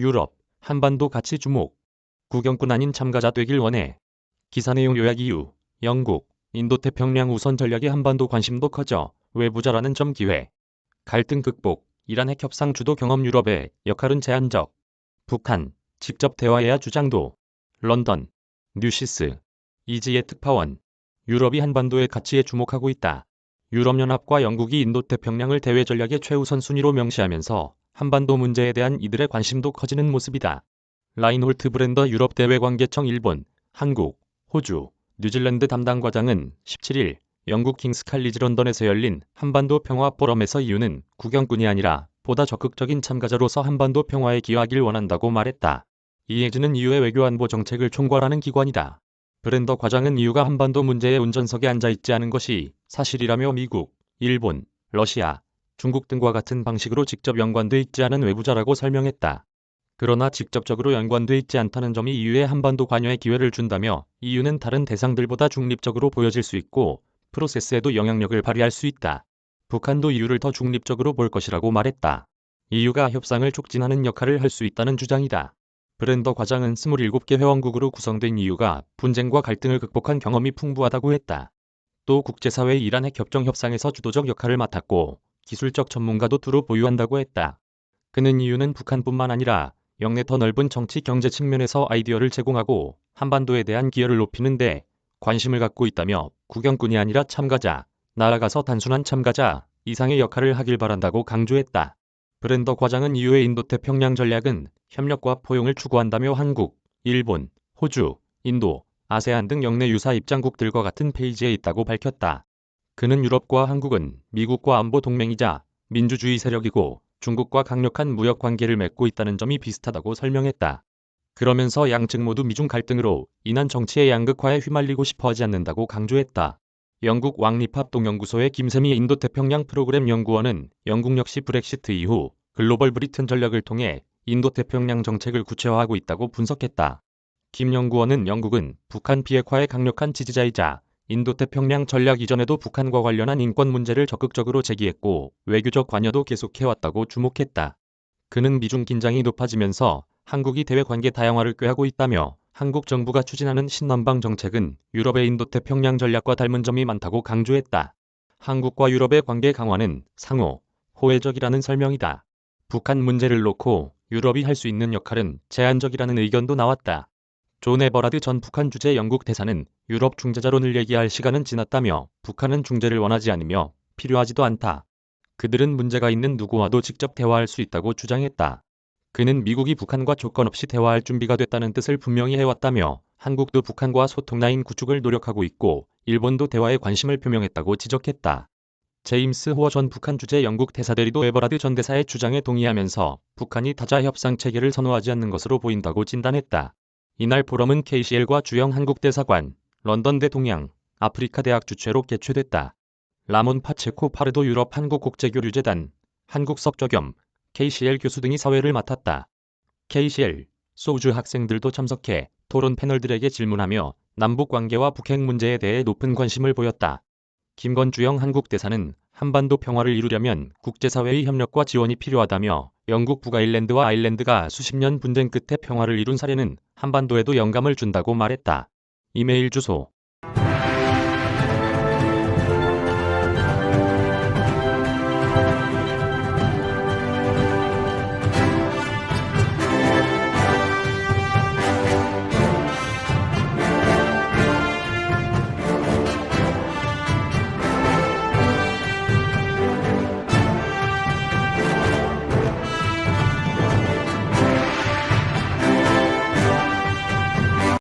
유럽, 한반도 가치 주목. 구경꾼 아닌 참가자 되길 원해. 기사 내용 요약 이유. 영국, 인도태평양 우선 전략의 한반도 관심도 커져 외부자라는 점 기회. 갈등 극복, 이란 핵협상 주도 경험 유럽의 역할은 제한적. 북한, 직접 대화해야 주장도. 런던, 뉴시스. 이지의 특파원. 유럽이 한반도의 가치에 주목하고 있다. 유럽연합과 영국이 인도태평양을 대외 전략의 최우선 순위로 명시하면서 한반도 문제에 대한 이들의 관심도 커지는 모습이다. 라인홀트 브랜더 유럽 대외관계청 일본, 한국, 호주, 뉴질랜드 담당 과장은 17일 영국 킹스 칼리지 런던에서 열린 한반도 평화 포럼에서 이유는 구경꾼이 아니라 보다 적극적인 참가자로서 한반도 평화에 기여하길 원한다고 말했다. 이해준은 이유의 외교안보 정책을 총괄하는 기관이다. 브랜더 과장은 이유가 한반도 문제의 운전석에 앉아있지 않은 것이 사실이라며 미국, 일본, 러시아, 중국 등과 같은 방식으로 직접 연관돼 있지 않은 외부자라고 설명했다. 그러나 직접적으로 연관돼 있지 않다는 점이 이유의 한반도 관여의 기회를 준다며 이유는 다른 대상들보다 중립적으로 보여질 수 있고 프로세스에도 영향력을 발휘할 수 있다. 북한도 이유를 더 중립적으로 볼 것이라고 말했다. 이유가 협상을 촉진하는 역할을 할 수 있다는 주장이다. 브랜더 과장은 27개 회원국으로 구성된 이유가 분쟁과 갈등을 극복한 경험이 풍부하다고 했다. 또 국제사회의 이란 핵협정 협상에서 주도적 역할을 맡았고 기술적 전문가도 두루 보유한다고 했다. 그는 이유는 북한뿐만 아니라 영내 더 넓은 정치 경제 측면에서 아이디어를 제공하고 한반도에 대한 기여를 높이는 데 관심을 갖고 있다며 구경꾼이 아니라 참가자, 나아가서 단순한 참가자 이상의 역할을 하길 바란다고 강조했다. 브랜더 과장은 이후의 인도태평양 전략은 협력과 포용을 추구한다며 한국, 일본, 호주, 인도, 아세안 등 영내 유사 입장국들과 같은 페이지에 있다고 밝혔다. 그는 유럽과 한국은 미국과 안보 동맹이자 민주주의 세력이고 중국과 강력한 무역 관계를 맺고 있다는 점이 비슷하다고 설명했다. 그러면서 양측 모두 미중 갈등으로 인한 정치의 양극화에 휘말리고 싶어 하지 않는다고 강조했다. 영국 왕립합동연구소의 김세미 인도태평양 프로그램 연구원은 영국 역시 브렉시트 이후 글로벌 브리튼 전략을 통해 인도태평양 정책을 구체화하고 있다고 분석했다. 김 연구원은 영국은 북한 비핵화의 강력한 지지자이자 인도태평양 전략 이전에도 북한과 관련한 인권 문제를 적극적으로 제기했고 외교적 관여도 계속해왔다고 주목했다. 그는 미중 긴장이 높아지면서 한국이 대외관계 다양화를 꾀하고 있다며 한국 정부가 추진하는 신남방 정책은 유럽의 인도태평양 전략과 닮은 점이 많다고 강조했다. 한국과 유럽의 관계 강화는 상호, 호혜적이라는 설명이다. 북한 문제를 놓고 유럽이 할 수 있는 역할은 제한적이라는 의견도 나왔다. 존 에버라드 전 북한 주재 영국 대사는 유럽 중재자론을 얘기할 시간은 지났다며 북한은 중재를 원하지 않으며 필요하지도 않다. 그들은 문제가 있는 누구와도 직접 대화할 수 있다고 주장했다. 그는 미국이 북한과 조건 없이 대화할 준비가 됐다는 뜻을 분명히 해왔다며 한국도 북한과 소통 라인 구축을 노력하고 있고 일본도 대화에 관심을 표명했다고 지적했다. 제임스 호어 전 북한 주재 영국 대사대리도 에버라드 전 대사의 주장에 동의하면서 북한이 다자 협상 체계를 선호하지 않는 것으로 보인다고 진단했다. 이날 포럼은 KCL과 주영 한국대사관, 런던대 동양, 아프리카 대학 주최로 개최됐다. 라몬 파체코 파르도 유럽 한국국제교류재단, 한국석저겸, KCL 교수 등이 사회를 맡았다. KCL, 소우주 학생들도 참석해 토론 패널들에게 질문하며 남북관계와 북핵 문제에 대해 높은 관심을 보였다. 김건주영 한국대사는 한반도 평화를 이루려면 국제사회의 협력과 지원이 필요하다며 영국 북아일랜드와 아일랜드가 수십 년 분쟁 끝에 평화를 이룬 사례는 한반도에도 영감을 준다고 말했다. 이메일 주소